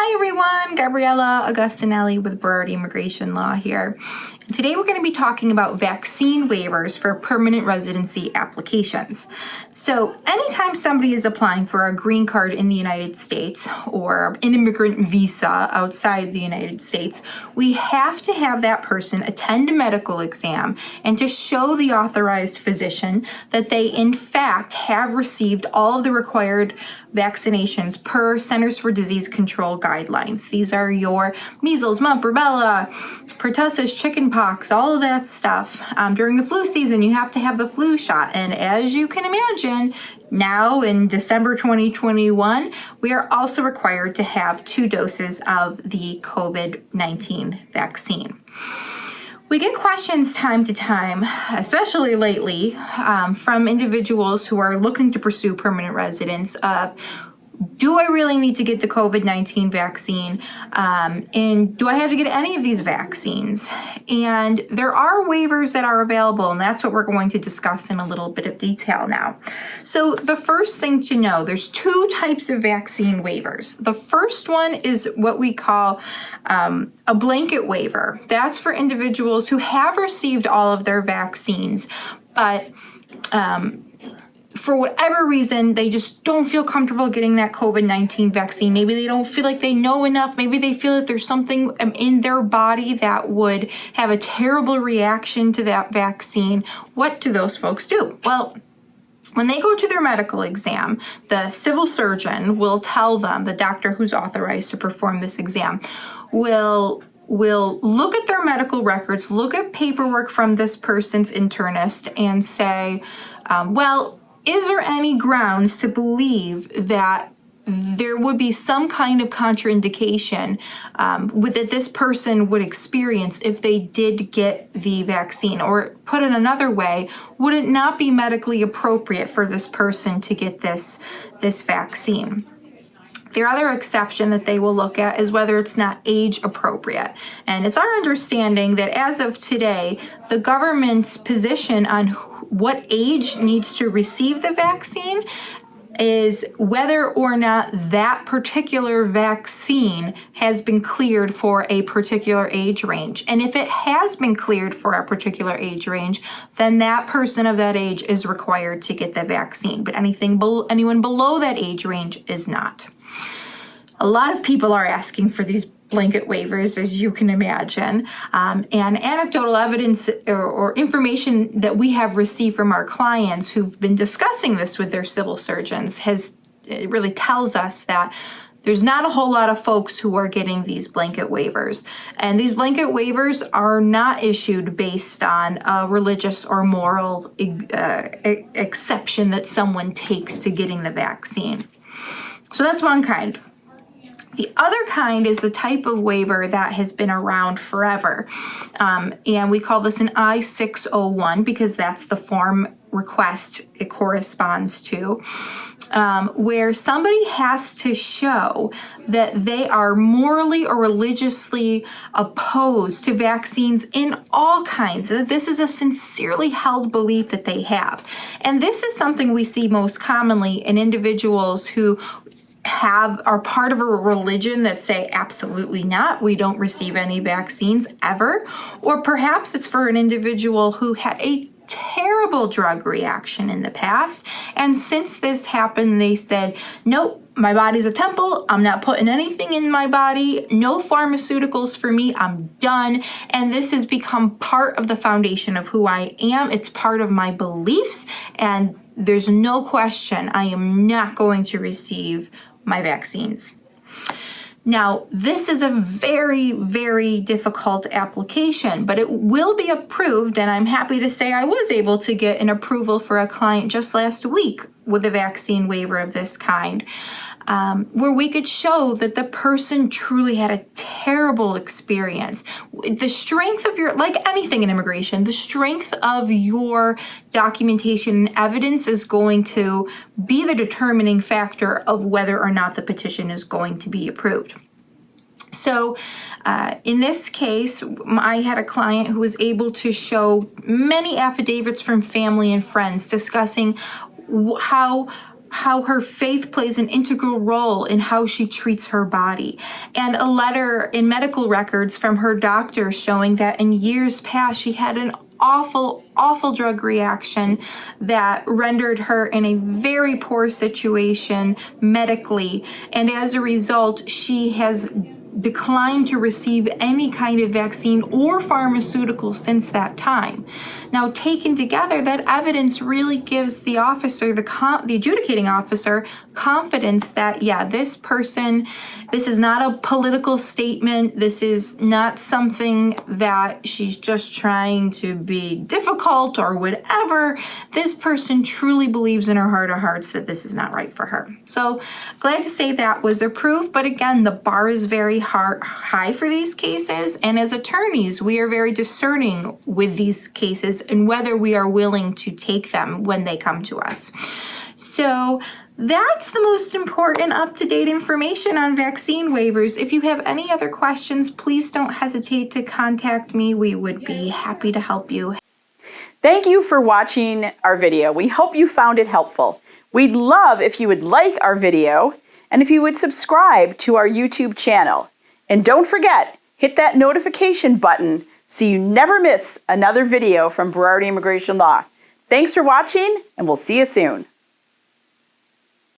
Hi everyone, Gabriella Augustinelli with Berardi Immigration Law here. And today we're going to be talking about vaccine waivers for permanent residency applications. So anytime somebody is applying for a green card in the United States or an immigrant visa outside the United States, we have to have that person attend a medical exam and to show the authorized physician that they in fact have received all of the required vaccinations per Centers for Disease Control guidelines. These are your measles, mumps, rubella, pertussis, chickenpox, all of that stuff. During the flu season, you have to have the flu shot. And as you can imagine, now in December 2021, we are also required to have 2 doses of the COVID-19 vaccine. We get questions time to time, especially lately, from individuals who are looking to pursue permanent residence of, do I really need to get the COVID-19 vaccine? And do I have to get any of these vaccines? And there are waivers that are available, and that's what we're going to discuss in a little bit of detail now. So the first thing to know, there's 2 types of vaccine waivers. The first one is what we call a blanket waiver. That's for individuals who have received all of their vaccines, but for whatever reason, they just don't feel comfortable getting that COVID-19 vaccine. Maybe they don't feel like they know enough. Maybe they feel that there's something in their body that would have a terrible reaction to that vaccine. What do those folks do? Well, when they go to their medical exam, the civil surgeon will tell them, the doctor who's authorized to perform this exam, will look at their medical records, look at paperwork from this person's internist and say, well, is there any grounds to believe that there would be some kind of contraindication that this person would experience if they did get the vaccine? Or put it another way, would it not be medically appropriate for this person to get this vaccine? The other exception that they will look at is whether it's not age appropriate. And it's our understanding that as of today, the government's position on what age needs to receive the vaccine is whether or not that particular vaccine has been cleared for a particular age range. And if it has been cleared for a particular age range, then that person of that age is required to get the vaccine. But anyone below that age range is not. A lot of people are asking for these blanket waivers, as you can imagine, and anecdotal evidence or information that we have received from our clients who've been discussing this with their civil surgeons it really tells us that there's not a whole lot of folks who are getting these blanket waivers. And these blanket waivers are not issued based on a religious or moral exception that someone takes to getting the vaccine. So that's one kind. The other kind is the type of waiver that has been around forever. And we call this an I-601 because that's the form request it corresponds to, where somebody has to show that they are morally or religiously opposed to vaccines in all kinds. This is a sincerely held belief that they have. And this is something we see most commonly in individuals who are part of a religion that say absolutely not, we don't receive any vaccines ever. Or perhaps it's for an individual who had a terrible drug reaction in the past, and since this happened they said, nope, my body's a temple, I'm not putting anything in my body, no pharmaceuticals for me, I'm done. And this has become part of the foundation of who I am. It's part of my beliefs, and there's no question I am not going to receive my vaccines. Now, this is a very, very difficult application, but it will be approved, and I'm happy to say I was able to get an approval for a client just last week with a vaccine waiver of this kind, where we could show that the person truly had a terrible experience. The strength of like anything in immigration, the strength of your documentation and evidence is going to be the determining factor of whether or not the petition is going to be approved. So in this case, I had a client who was able to show many affidavits from family and friends discussing how how her faith plays an integral role in how she treats her body. And a letter in medical records from her doctor showing that in years past she had an awful drug reaction that rendered her in a very poor situation medically. And as a result, she has declined to receive any kind of vaccine or pharmaceutical since that time. Now, taken together, that evidence really gives the officer, the adjudicating officer, confidence that, yeah, this person, this is not a political statement. This is not something that she's just trying to be difficult or whatever. This person truly believes in her heart of hearts that this is not right for her. So glad to say that was approved. But again, the bar is very high for these cases. And as attorneys, we are very discerning with these cases and whether we are willing to take them when they come to us. So that's the most important up-to-date information on vaccine waivers. If you have any other questions, please don't hesitate to contact me. We would be happy to help you. Thank you for watching our video. We hope you found it helpful. We'd love if you would like our video and if you would subscribe to our YouTube channel. And don't forget, hit that notification button so you never miss another video from Berardi Immigration Law. Thanks for watching, and we'll see you soon.